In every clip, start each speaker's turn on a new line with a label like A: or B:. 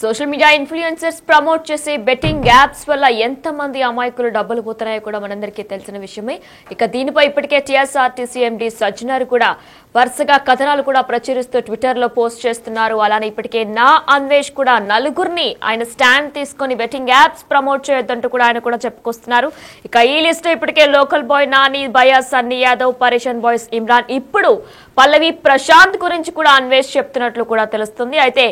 A: Social media influencers promote చేసే betting apps వల్ల ఎంతమంది అమాయకులు డబ్బులు పోతున్నాయో కూడా మనందరికీ తెలిసిన విషయమే. ఇక దీనిపై ఇప్పటికే టీఎస్ఆర్టీసీ ఎండీ సజ్జనార్ కూడా వరుసగా కథనాలు కూడా ప్రచురిస్తూ ట్విట్టర్ లో పోస్ట్ చేస్తున్నారు. అలానే ఇప్పటికే నా అన్వేష్ కూడా నలుగురిని ఆయన స్టాండ్ తీసుకుని బెట్టింగ్ యాప్స్ ప్రమోట్ చేయొద్దంటూ కూడా ఆయన కూడా చెప్పుకొస్తున్నారు. ఇక ఈ లిస్ట్ ఇప్పటికే local boy Nani, Bayya, Sunny Yadav, Pareshan boys Imran, ఇప్పుడు పల్లవి ప్రశాంత్ గురించి కూడా అన్వేష్ చెప్తున్నట్లు కూడా తెలుస్తుంది. అయితే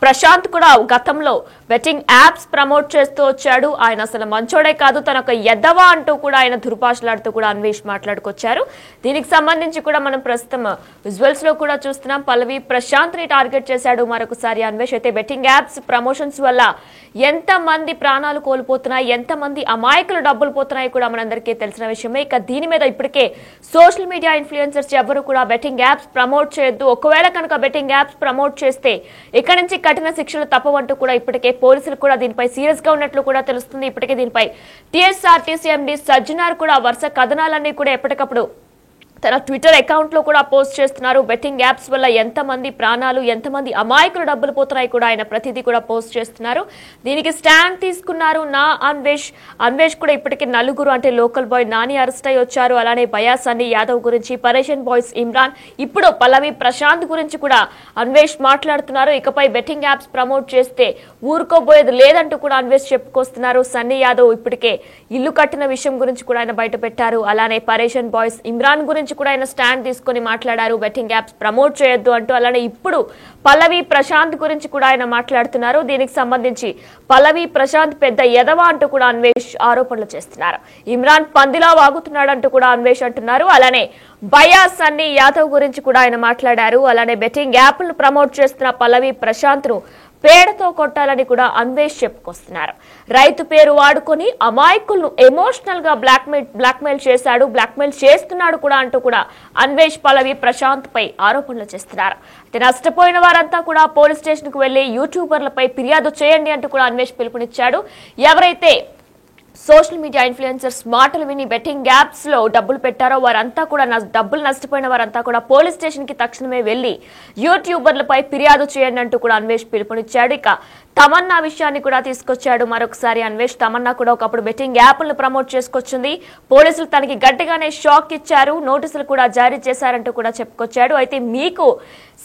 A: ప్రశాంత్ కూడా గతంలో బెట్టింగ్ యాప్స్ ప్రమోట్ చేస్తూ వచ్చాడు. ఆయన అసలు మంచోడే కాదు, తన ఒక ఎద్దవా అంటూ కూడా ఆయన దుర్భాషలాడుతూ కూడా అన్వేష్ మాట్లాడుకొచ్చారు. దీనికి సంబంధించి కూడా మనం ప్రస్తుతం విజువల్స్ లో కూడా చూస్తున్నాం. పల్లవి ప్రశాంత్ ని టార్గెట్ చేశాడు మరొకసారి అన్వేష్. అయితే బెట్టింగ్ యాప్స్ ప్రమోషన్స్ వల్ల ఎంత మంది ప్రాణాలు కోల్పోతున్నాయి, ఎంత మంది అమాయకులు డబ్బులు పోతున్నాయి కూడా మనందరికీ తెలిసిన విషయమే. ఇక దీని మీద ఇప్పటికే సోషల్ మీడియా ఇన్ఫ్లుయెన్సర్స్ ఎవరు కూడా బెట్టింగ్ యాప్స్ ప్రమోట్ చేయొద్దు, ఒకవేళ కనుక బెట్టింగ్ యాప్స్ ప్రమోట్ చేస్తే ఇక్కడి నుంచి కఠిన శిక్షలు తప్పవంటూ కూడా ఇప్పటికే పోలీసులు కూడా దీనిపై సీరియస్ గా ఉన్నట్లు కూడా తెలుస్తుంది. ఇప్పటికే దీనిపై టీఎస్ఆర్టీసీ ఎండీ సజ్జనార్ కూడా వరుస కథనాలన్నీ కూడా ఎప్పటికప్పుడు తన ట్విట్టర్ అకౌంట్ లో కూడా పోస్ట్ చేస్తున్నారు. బెట్టింగ్ యాప్స్ వల్ల ఎంతమంది ప్రాణాలు, ఎంతమంది అమాయకులు డబ్బులు పోతున్నాయి కూడా ఆయన ప్రతిదీ కూడా పోస్ట్ చేస్తున్నారు. దీనికి స్టాండ్ తీసుకున్నారు నా అన్వేష్ కూడా ఇప్పటికే నలుగురు అంటే లోకల్ బాయ్ నాని అరెస్ట్ అయ్యి వచ్చారు. అలానే భయా, సన్నీ యాదవ్ గురించి, పరేషన్ బాయ్స్ ఇమ్రాన్, ఇప్పుడు పల్లవి ప్రశాంత్ గురించి కూడా అన్వేష్ మాట్లాడుతున్నారు. ఇకపై బెట్టింగ్ యాప్స్ ప్రమోట్ చేస్తే ఊరుకోబోయేది లేదంటూ కూడా అన్వేష్ చెప్పుకొస్తున్నారు. సన్నీ యాదవ్ ఇప్పటికే ఇల్లు కట్టిన విషయం గురించి కూడా ఆయన బయట పెట్టారు. అలానే పరేషన్ బాయ్స్ ఇమ్రాన్ గురించి కూడా ఆయన స్టాండ్ తీసుకుని మాట్లాడారు, బెట్టింగ్ యాప్స్ ప్రమోట్ చేయొద్దు అంటూ. అలానే ఇప్పుడు పల్లవి ప్రశాంత్ గురించి కూడా ఆయన మాట్లాడుతున్నారు. దీనికి సంబంధించి పల్లవి ప్రశాంత్ పెద్ద ఎదవా అంటూ కూడా అన్వేష్ ఆరోపణలు చేస్తున్నారు. ఇమ్రాన్ పందిలా వాగుతున్నాడంటూ కూడా అన్వేష్ అంటున్నారు. అలానే భయా, సన్నీ యాదవ్ గురించి కూడా ఆయన మాట్లాడారు. అలానే బెట్టింగ్ యాప్లను ప్రమోట్ చేస్తున్న పల్లవి ప్రశాంత్ ను పేడతో కొట్టాలని కూడా అన్వేష్ చెప్పుకొస్తున్నారు. రైతు పేరు వాడుకొని అమాయకులను ఎమోషనల్ గా బ్లాక్మెయిల్ చేశాడు, బ్లాక్మెయిల్ చేస్తున్నాడు కూడా అంటూ కూడా అన్వేష్ పల్లవి ప్రశాంత్ పై ఆరోపణలు చేస్తున్నారు. అయితే నష్టపోయిన వారంతా కూడా పోలీస్ స్టేషన్ కు వెళ్లి యూట్యూబర్లపై ఫిర్యాదు చేయండి అంటూ కూడా అన్వేష్ పిలుపునిచ్చాడు. ఎవరైతే సోషల్ మీడియా ఇన్ఫ్లుయెన్సర్స్ మాటలు విని బెట్టింగ్ యాప్స్ లో డబ్బులు పెట్టారో వారంతా కూడా డబ్బులు నష్టపోయిన వారంతా కూడా పోలీస్ స్టేషన్ కి తక్షణమే వెళ్లి యూట్యూబర్లపై ఫిర్యాదు చేయండి అంటూ కూడా అన్వేష్ పిలుపునిచ్చాడు. ఇక తమన్నా విషయాన్ని కూడా తీసుకొచ్చాడు మరొకసారి అన్వేష్. తమన్నా కూడా ఒకప్పుడు బెట్టింగ్ యాప్లను ప్రమోట్ చేసుకొచ్చింది. పోలీసులు తనకి గట్టిగానే షాక్ ఇచ్చారు, నోటీసులు కూడా జారీ చేశారంటూ కూడా చెప్పుకొచ్చాడు. అయితే మీకు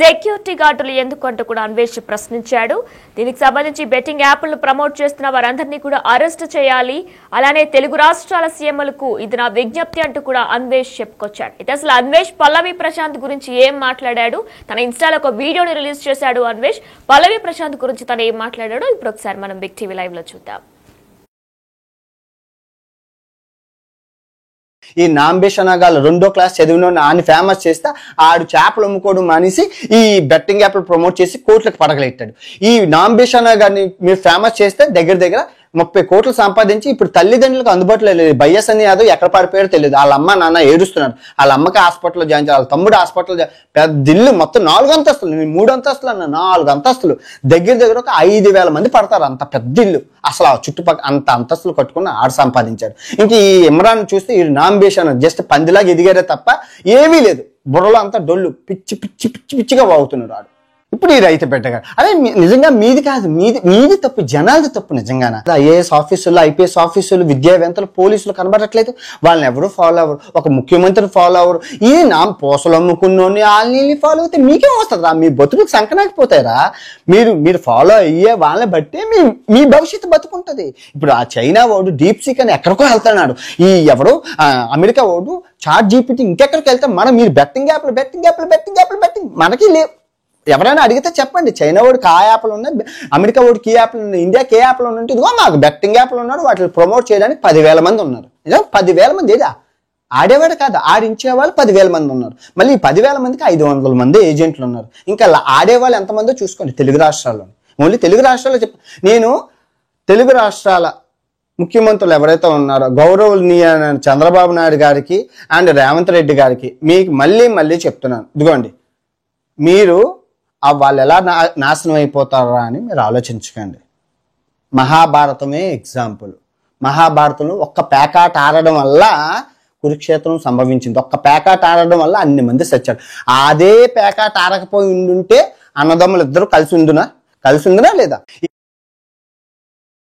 A: సెక్యూరిటీ గార్డులు ఎందుకు అంటూ కూడా అన్వేష్ ప్రశ్నించాడు. దీనికి సంబంధించి బెట్టింగ్ యాప్లను ప్రమోట్ చేస్తున్న వారందరినీ కూడా అరెస్ట్ చేయాలి, అలానే తెలుగు రాష్ట్రాల సీఎంలకు ఇది నా విజ్ఞప్తి అంటూ కూడా అన్వేష్ చెప్పుకొచ్చాడు. అయితే అసలు అన్వేష్ పల్లవి ప్రశాంత్ గురించి ఏం మాట్లాడాడు, తన ఇన్స్టాలో ఒక వీడియోని రిలీజ్ చేశాడు అన్వేష్. పల్లవి ప్రశాంత్ గురించి తను ఏం మాట్లాడాడో ఇప్పుడు ఒకసారి మనం బిగ్ టీవీ లైవ్ లో చూద్దాం.
B: ఈ నాంబేషనగాలు 2వ క్లాస్ చదివిన ఆయన ఫేమస్ చేస్తే ఆడు చేపలు అమ్ముకోవడం మానేసి ఈ బెట్టింగ్ యాప్లు ప్రమోట్ చేసి కోట్లకు పడగలెట్టాడు. ఈ నాంబేషనగాన్ని మీరు ఫేమస్ చేస్తే దగ్గర 30 కోట్లు సంపాదించి ఇప్పుడు తల్లిదండ్రులకు అందుబాటులో లేదు. భయ్యా, సన్నీ యాదవ్ ఎక్కడ పడిపోయాడో తెలియదు. వాళ్ళ అమ్మ నాన్న ఏడుస్తున్నారు. వాళ్ళ అమ్మకి హాస్పిటల్లో జాయిన్ చేయాలి, వాళ్ళ తమ్ముడు హాస్పిటల్లో పెద్ద ఇల్లు మొత్తం 4 అంతస్తులు, 3 అంతస్తులు అన్న 4 అంతస్తులు, దగ్గర ఒక 5,000 మంది పడతారు. అంత పెద్ద ఇల్లు. అసలు ఆ చుట్టుపక్కల అంత అంతస్తులు కట్టుకుని ఆడు సంపాదించాడు. ఇంక ఈ ఇమ్రాన్ చూస్తే ఈ నాంబేషన్ జస్ట్ పందిలాగా ఎదిగారే తప్ప ఏమీ లేదు. బుర్రలో అంతా డొల్లు పిచ్చిగా వాగుతున్నాడు ఆడు. ఇప్పుడు ఈ రైతు పెట్టగా అదే నిజంగా మీది కాదు, మీది తప్పు, జనాలది తప్పు. నిజంగానే ఐఏఎస్ ఆఫీసులు, ఐపీఎస్ ఆఫీసులు, విద్యావేత్తలు, పోలీసులు కనబడట్లేదు. వాళ్ళని ఎవరు ఫాలో అవ్వరు, ఒక ముఖ్యమంత్రిని ఫాలో అవ్వరు. ఇది నా పోసలు అమ్ముకున్నోని వాళ్ళని ఫాలో అయితే మీకే వస్తుందా? మీ బతుకులకు సంకనాకపోతారా? మీరు ఫాలో అయ్యే వాళ్ళని బట్టే మీ భవిష్యత్తు బతుకుంటది. ఇప్పుడు ఆ చైనా వాడు డీప్ సీక్ అని ఎక్కడికో వెళ్తున్నాడు. ఈ ఎవరు అమెరికా వాడు చాట్ జీపీటీ ఇంకెక్కడికి వెళ్తాం. మీరు బెట్టింగ్ యాప్లు మనకి లేవు. ఎవరైనా అడిగితే చెప్పండి. చైనా వాడికి ఆ యాప్లు ఉన్నాయి, అమెరికా వాడికి ఈ యాప్లు ఉన్నాయి, ఇండియాకి ఏ యాప్లు ఉన్నట్టు ఇదిగో మాకు బెట్టింగ్ యాప్లు ఉన్నారు. వాటిని ప్రమోట్ చేయడానికి 10,000 మంది ఉన్నారు. 10,000 మంది ఏదా ఆడేవాడు కాదు, ఆడించేవాళ్ళు 10,000 మంది ఉన్నారు. మళ్ళీ ఈ 10,000 మందికి 500 మంది ఏజెంట్లు ఉన్నారు. ఇంకా ఆడేవాళ్ళు ఎంతమందో చూసుకోండి తెలుగు రాష్ట్రాల్లో. ఓన్లీ తెలుగు రాష్ట్రాల్లో నేను తెలుగు రాష్ట్రాల ముఖ్యమంత్రులు ఎవరైతే ఉన్నారో గౌరవనీయ చంద్రబాబు నాయుడు గారికి అండ్ రేవంత్ రెడ్డి గారికి మీకు మళ్ళీ చెప్తున్నాను, ఇదిగోండి మీరు వాళ్ళు ఎలా నాశనం అయిపోతారా అని మీరు ఆలోచించకండి. మహాభారతమే ఎగ్జాంపుల్. మహాభారతంలో ఒక్క పేకాట ఆడడం వల్ల కురుక్షేత్రం సంభవించింది. ఒక్క పేకాట ఆడడం వల్ల అన్ని మంది చచ్చారు. అదే పేకాట ఆడకపోయి ఉండుంటే అన్నదమ్ములు ఇద్దరు కలిసి ఉండునా? కలిసిందినా లేదా?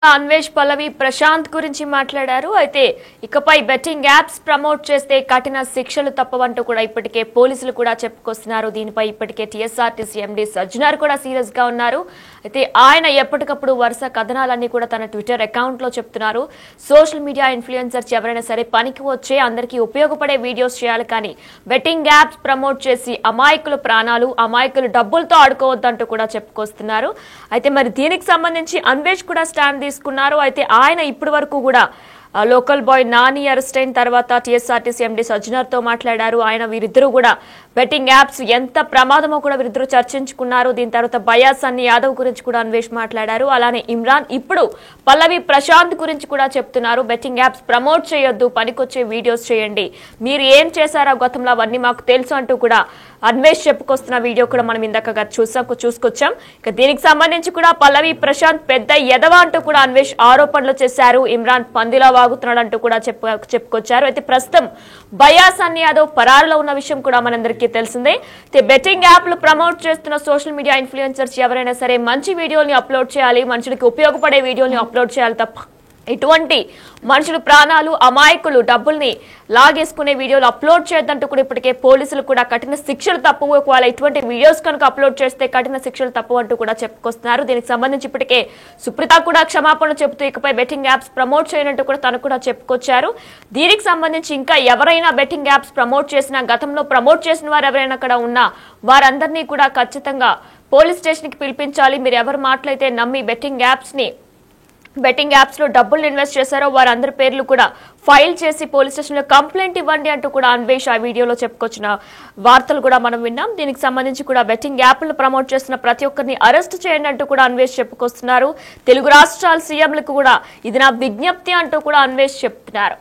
A: అన్వేష్ పల్లవి ప్రశాంత్ గురించి మాట్లాడారు. అయితే ఇకపై బెట్టింగ్ యాప్స్ ప్రమోట్ చేస్తే కఠిన శిక్షలు తప్పవంటూ కూడా ఇప్పటికే పోలీసులు కూడా చెప్పుకొస్తున్నారు. దీనిపై ఇప్పటికే టీఎస్ఆర్టీసీ ఎండీ సజ్జనార్ కూడా సీరియస్ గా ఉన్నారు. అయితే ఆయన ఎప్పటికప్పుడు వరుస కథనాలన్నీ కూడా తన ట్విట్టర్ అకౌంట్ లో చెప్తున్నారు. సోషల్ మీడియా ఇన్ఫ్లుయెన్సర్స్ ఎవరైనా సరే పనికి వచ్చే అందరికీ ఉపయోగపడే వీడియోస్ చేయాలి, కానీ బెట్టింగ్ యాప్స్ ప్రమోట్ చేసి అమాయకుల ప్రాణాలు అమాయకులు డబ్బులతో ఆడుకోవద్దంటూ కూడా చెప్పుకొస్తున్నారు. అయితే మరి దీనికి సంబంధించి అన్వేష్ కూడా స్టాండ్ తీసుకున్నారు. అయితే ఆయన ఇప్పటి వరకు కూడా లోకల్ బాయ్ నాని అరెస్ట్ అయిన తర్వాత టీఎస్ఆర్టీసీ ఎండీ సజ్జనార్ తో మాట్లాడారు. ఆయన వీరిద్దరూ కూడా బెట్టింగ్ యాప్స్ ఎంత ప్రమాదమో కూడా వీరిద్దరూ చర్చించుకున్నారు. దీని తర్వాత బయాస్ అన్ని యాదవ్ గురించి కూడా అన్వేష్ మాట్లాడారు. అలానే ఇమ్రాన్ ఇప్పుడు పల్లవి ప్రశాంత్ గురించి కూడా చెప్తున్నారు. బెట్టింగ్ యాప్స్ ప్రమోట్ చేయొద్దు, పనికొచ్చే వీడియోస్ చేయండి, మీరు ఏం చేశారో గతంలో అవన్నీ మాకు తెలుసు అంటూ కూడా అన్వేష్ చెప్పుకొస్తున్న వీడియో కూడా మనం ఇందాక చూసుకొచ్చాం. ఇక దీనికి సంబంధించి కూడా పల్లవి ప్రశాంత్ పెద్ద ఎదవ అంటూ కూడా అన్వేష్ ఆరోపణలు చేశారు. ఇమ్రాన్ పందిలా వాగుతున్నాడు అంటూ కూడా చెప్పుకొచ్చారు. అయితే ప్రస్తుతం బయాస్ అన్ని యాదవ్ పరారులో ఉన్న విషయం కూడా మనందరికీ తెలిసిందే. బెట్టింగ్ యాప్లు ప్రమోట్ చేస్తున్న సోషల్ మీడియా ఇన్ఫ్లుయెన్సర్స్ ఎవరైనా సరే మంచి వీడియోల్ని అప్లోడ్ చేయాలి, మనుషులకి ఉపయోగపడే వీడియోల్ని అప్లోడ్ చేయాలి తప్ప ఇటువంటి మనుషులు ప్రాణాలు అమాయకులు డబ్బుల్ని లాగేసుకునే వీడియోలు అప్లోడ్ చేయొద్దంటూ కూడా ఇప్పటికే పోలీసులు కూడా కఠిన శిక్షలు తప్పు, ఒకవేళ ఇటువంటి వీడియోస్ కనుక అప్లోడ్ చేస్తే కఠిన శిక్షలు తప్పు అంటూ కూడా చెప్పుకొస్తున్నారు. దీనికి సంబంధించి ఇప్పటికే సుప్రీత కూడా క్షమాపణలు చెబుతూ ఇకపై బెట్టింగ్ యాప్స్ ప్రమోట్ చేయనట్టు కూడా తను కూడా చెప్పుకొచ్చారు. దీనికి సంబంధించి ఇంకా ఎవరైనా బెట్టింగ్ యాప్స్ ప్రమోట్ చేసినా, గతంలో ప్రమోట్ చేసిన వారు ఎవరైనా అక్కడ ఉన్నా వారందరినీ కూడా ఖచ్చితంగా పోలీస్ స్టేషన్ కి పిలిపించాలి. మీరు ఎవరు మాటలైతే నమ్మి బెట్టింగ్ యాప్స్ లో డబ్బులు ఇన్వెస్ట్ చేశారో వారందరి పేర్లు కూడా ఫైల్ చేసి పోలీస్ స్టేషన్ లో కంప్లైంట్ ఇవ్వండి అంటూ కూడా అన్వేష్ ఆ వీడియోలో చెప్పుకొచ్చిన వార్తలు కూడా మనం విన్నాం. దీనికి సంబంధించి కూడా బెట్టింగ్ యాప్లు ప్రమోట్ చేస్తున్న ప్రతి ఒక్కరిని అరెస్ట్ చేయండి అంటూ కూడా అన్వేష్ చెప్పుకొస్తున్నారు. తెలుగు రాష్ట్రాల సీఎంలకు కూడా ఇది నా విజ్ఞప్తి అంటూ కూడా అన్వేష్ చెప్తున్నారు.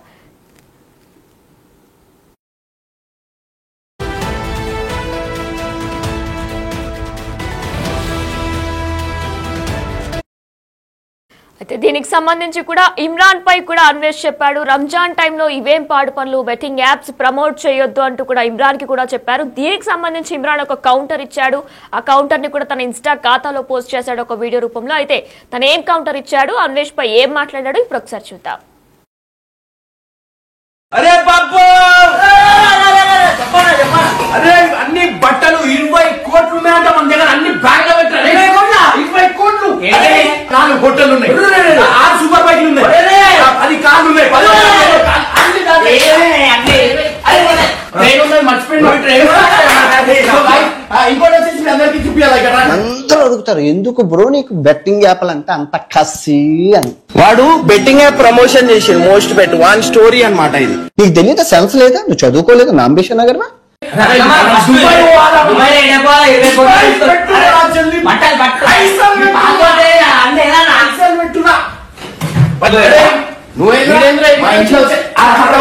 A: అయితే దీనికి సంబంధించి కూడా ఇమ్రాన్ పై కూడా అన్వేష్ చెప్పాడు. రంజాన్ టైంలో ఇవేం పాడు పనులు, బెట్టింగ్ యాప్స్ ప్రమోట్ చేయొద్దు అంటూ కూడా ఇమ్రాన్ కి కూడా చెప్పారు. దీనికి సంబంధించి ఇమ్రాన్ ఒక కౌంటర్ ఇచ్చాడు. ఆ కౌంటర్ ని కూడా తన ఇన్స్టా ఖాతాలో పోస్ట్ చేశాడు ఒక వీడియో రూపంలో. అయితే తను ఏం కౌంటర్ ఇచ్చాడు, అన్వేష్ పై ఏం మాట్లాడాడు ఇప్పుడు ఒకసారి చూద్దాం.
C: అరే బాబు, అరే అన్ని బట్టలు 20 కోట్లు ఉన్నాయంట మన దగ్గర, అన్ని బ్యాగ్ లో పెట్టారు. 20 కోట్లు, 4 హోటల్ ఉన్నాయి, 6 సూపర్ బైక్లు ఉన్నాయి, 10 కార్లు ఉన్నాయి, ఇంకోటి వచ్చేసి మీ అందరికి చూపించాలి.
B: అందరూ అడుగుతారు ఎందుకు బ్రో నీకు బెట్టింగ్ యాప్లు అంటే అంత కసి అని.
C: వాడు బెట్టింగ్ యాప్ ప్రమోషన్ చేసి మోస్ట్ బెట్ వన్ స్టోరీ అన్నమాట. ఇది
B: నీకు తెలియదు, సెన్స్ లేదా, నువ్వు చదువుకోలేదు నాంబేషన్ నగర్ మా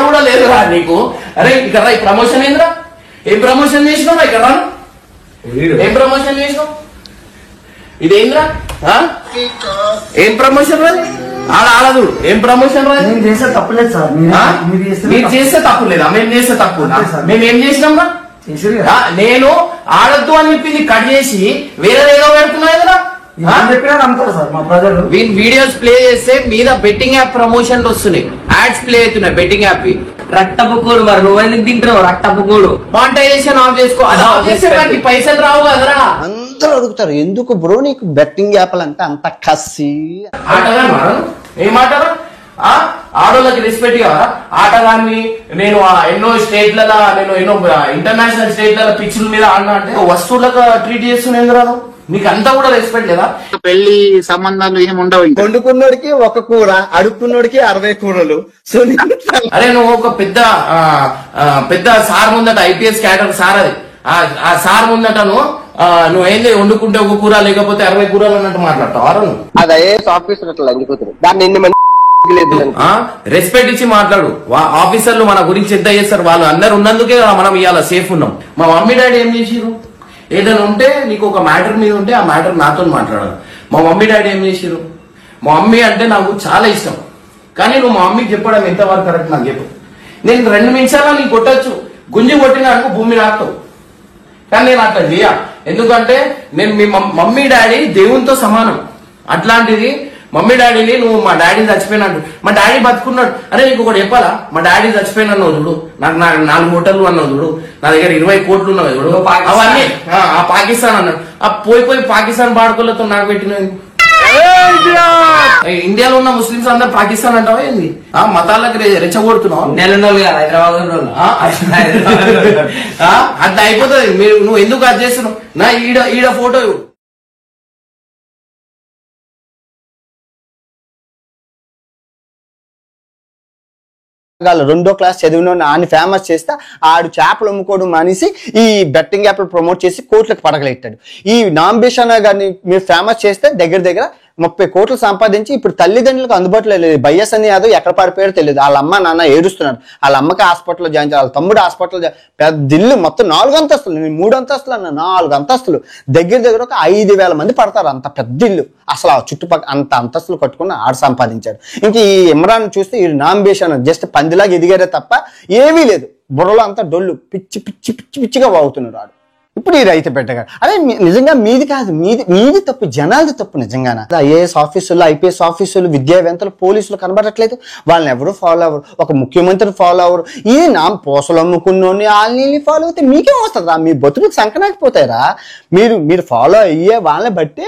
C: కూడా లేదురా నీకు. అరే ఇక్కడ ప్రమోషన్ ఏంద్రా, ఏం ప్రమోషన్ చేసినావు ఇక్కడ, ఏం ప్రమోషన్ చేసినావు, ఇదేంద్రా ఏం ప్రమోషన్ రా, ఆడదు ఏం ప్రమోషన్ రా.
D: నేను చేస్తే తప్పులేదు సార్,
C: మీరు చేస్తే తప్పు లేదా, మేము చేస్తే తప్పు, మేము ఏం చేసినాం రా. నేను ఆడద్దు అని చెప్పింది కట్ చేసి వేరే ఏదో పెడుతున్నాయి కదా, వీడియోస్ ప్లే చేస్తే మీద బెట్టింగ్ యాప్ ప్రమోషన్లు వస్తున్నాయి, యాడ్స్ ప్లే అవుతున్నాయి బెట్టింగ్ యాప్.
D: రక్తపుకోడు మరి నువ్వు ఎందుకు తింటావు, రక్తపుకోడు
C: మానిటైజేషన్ ఆఫ్ చేసుకో, అది ఆఫ్ చేసే వాటికి పైసలు రావు కదరా.
B: అందరూ అడుగుతారు ఎందుకు బ్రో నీకు బెట్టింగ్ యాప్లు అంటే అంత కసి.
C: ఏమాటారా, ఆడోళ్ళకి రెస్పెక్ట్ కావాలా. ఆటగాన్ని నేను ఎన్నో స్టేట్లలో, నేను ఎన్నో ఇంటర్నేషనల్ స్టేట్లలో పిచ్చుల మీద ఆడినా అంటే వస్తువులకు ట్రీట్ చేస్తున్నాను కదా, నీకు అంతా కూడా రెస్పెక్ట్ లేదా.
E: పెళ్లి సంబంధాలు ఏమి ఉండవు.
B: వండుకున్నోడికి ఒక కూర, అడుక్కున్నోడికి 60 కూరలు. సో
C: అరే నువ్వు ఒక పెద్ద సార్ ముందట, ఐపీఎస్ క్యాడర్ సార్, అది ఆ సార్ ముందట నువ్వేంది వండుకుంటే ఒక కూర లేకపోతే 60 కూరలు అన్నట్టు మాట్లాడతావు.
E: అదే ఆఫీసర్ అట్లా అందిపోతుంది, దాన్ని
C: రెస్పెక్ట్ ఇచ్చి మాట్లాడు. ఆఫీసర్లు మన గురించి ఎంత చేస్తారు, వాళ్ళు అందరు ఉన్నందుకే మనం ఇవాళ సేఫ్ ఉన్నాం. మా మమ్మీ డాడీ ఏం చేసిరు, ఏదైనా ఉంటే నీకు ఒక మ్యాటర్ మీద ఉంటే ఆ మ్యాటర్ నాతో మాట్లాడాలి. మా మమ్మీ డాడీ ఏం చేసిరు, మా మమ్మీ అంటే నాకు చాలా ఇష్టం, కానీ నువ్వు మా మమ్మీకి చెప్పడం ఎంతవరకు కరెక్ట్ నాకు చెప్పు. నేను 2 నిమిషాల్లో నీకు కొట్టచ్చు, గుంజి కొట్టిన అనుకో భూమి నాకుతావు, కానీ నేను అట్లా చేయ. ఎందుకంటే నేను మీ మమ్మీ డాడీ దేవునితో సమానం. అట్లాంటిది మమ్మీ డాడీని నువ్వు మా డాడీ చచ్చిపోయినట్టు, మా డాడీ బతుకున్నాడు. అరే నీకు ఒకటి చెప్పాలా, మా డాడీ చచ్చిపోయిన అన్నావు చూడు, నాకు 4 హోటళ్ళు అన్నావు చూడు, నా దగ్గర 20 కోట్లు ఉన్నావు చూడు, అవన్నీ ఆ పాకిస్తాన్ అన్నాడు. ఆ పోయి పాకిస్తాన్ బాడుకోలతో నాకు పెట్టినవి. ఇండియాలో ఉన్న ముస్లింస్ అందరు పాకిస్తాన్ అంటావా ఏంది? ఆ మతాలకు రెచ్చగొడుతున్నావు. అట్లా అయిపోతుంది. నువ్వు ఎందుకు అది చేస్తున్నావు? నా ఈడ ఫోటో
B: రెండో క్లాస్ చదివిన ఆయన ఫేమస్ చేస్తే ఆడు చేపలు అమ్ముకోవడం మానేసి ఈ బెట్టింగ్ యాప్లు ప్రమోట్ చేసి కోట్లకు పడగలెట్టాడు. ఈ నాంబేషానా గారిని మీరు ఫేమస్ చేస్తే దగ్గర 30 కోట్లు సంపాదించి ఇప్పుడు తల్లిదండ్రులకు అందుబాటులో లేదు. బయ్యసని యాదవ్ ఎక్కడ పడిపోయాడో తెలియదు. వాళ్ళ అమ్మ నాన్న ఏడుస్తున్నారు. వాళ్ళ అమ్మకి హాస్పిటల్లో జాయిన్ చేయాలి, వాళ్ళ తమ్ముడు హాస్పిటల్లో పెద్ద ఇల్లు మొత్తం 4 అంతస్తులు. నేను 3 అంతస్తులు అన్నా, 4 అంతస్తులు. దగ్గర ఒక 5,000 మంది పడతారు. అంత పెద్ద ఇల్లు. అసలు ఆ చుట్టుపక్కల అంత అంతస్తులు కట్టుకుని ఆడు సంపాదించాడు. ఇంక ఈ ఇమ్రాన్ చూస్తే ఈ నాంబేషానా జస్ట్ పందిలాగా ఎదిగారే తప్ప ఏమీ లేదు. బుర్రలో అంతా డొల్లు పిచ్చిగా వాగుతున్నాడు ఆడు. ఇప్పుడు ఈ రైతు పెట్టగాడు. అదే నిజంగా మీది కాదు, మీది తప్పు, జనాలది తప్పు. నిజంగానే ఐఏఎస్ ఆఫీసులు, ఐపీఎస్ ఆఫీసులు, విద్యావేత్తలు, పోలీసులు కనబడట్లేదు. వాళ్ళని ఎవరు ఫాలో అవ్వరు. ఒక ముఖ్యమంత్రిని ఫాలో అవ్వరు. ఈ నా పోసలు అమ్ముకున్నోని వాళ్ళని ఫాలో అయితే మీకేం వస్తుందా? మీ బతుకులకు సంకనాకపోతారా? మీరు ఫాలో అయ్యే వాళ్ళని బట్టే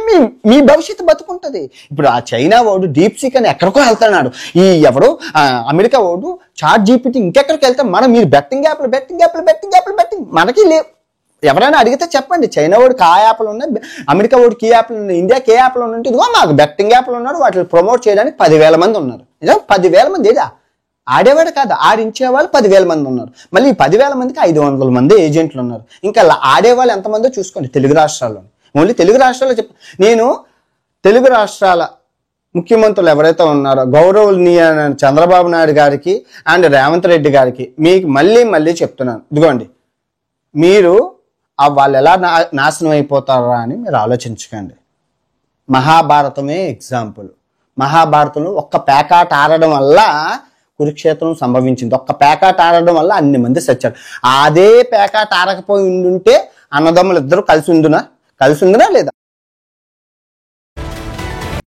B: మీ భవిష్యత్తు బతుకుంటది. ఇప్పుడు ఆ చైనా వాడు డీప్ సీక్ అని ఎక్కడికో వెళ్తున్నాడు. ఈ ఎవరు అమెరికా వాడు చాట్ జీపీటీ ఇంకెక్కడికి వెళ్తాం. మీరు బెట్టింగ్ యాప్లు మనకి లేవు. ఎవరైనా అడిగితే చెప్పండి. చైనా వాడికి ఆ యాప్లు ఉన్నాయి, అమెరికా వాడికి ఈ యాప్లు ఉన్నాయి, ఇండియాకి ఏ యాప్లు ఉన్నట్టు ఇదిగో మాకు బెట్టింగ్ యాప్లు ఉన్నారు. వాటిని ప్రమోట్ చేయడానికి 10,000 మంది ఉన్నారు. నిజం 10,000 మంది ఏదా ఆడేవాడు కాదు, ఆడించేవాళ్ళు 10,000 మంది ఉన్నారు. మళ్ళీ ఈ 10,000 మందికి 500 మంది ఏజెంట్లు ఉన్నారు. ఇంకా ఆడేవాళ్ళు ఎంతమందో చూసుకోండి తెలుగు రాష్ట్రాల్లో. ఓన్లీ తెలుగు రాష్ట్రాల్లో నేను తెలుగు రాష్ట్రాల ముఖ్యమంత్రులు ఎవరైతే ఉన్నారో గౌరవనీయ చంద్రబాబు నాయుడు గారికి అండ్ రేవంత్ రెడ్డి గారికి మీకు మళ్ళీ చెప్తున్నాను, ఇదిగోండి మీరు వాళ్ళు ఎలా నాశనం అయిపోతారా అని మీరు ఆలోచించకండి. మహాభారతమే ఎగ్జాంపుల్. మహాభారతంలో ఒక్క పేకాట ఆడడం వల్ల కురుక్షేత్రం సంభవించింది. ఒక్క పేకాట ఆడడం వల్ల అన్ని మంది చచ్చారు. అదే పేకాట ఆడకపోయి ఉండుంటే అన్నదమ్ములు ఇద్దరు కలిసి ఉండునా లేదా?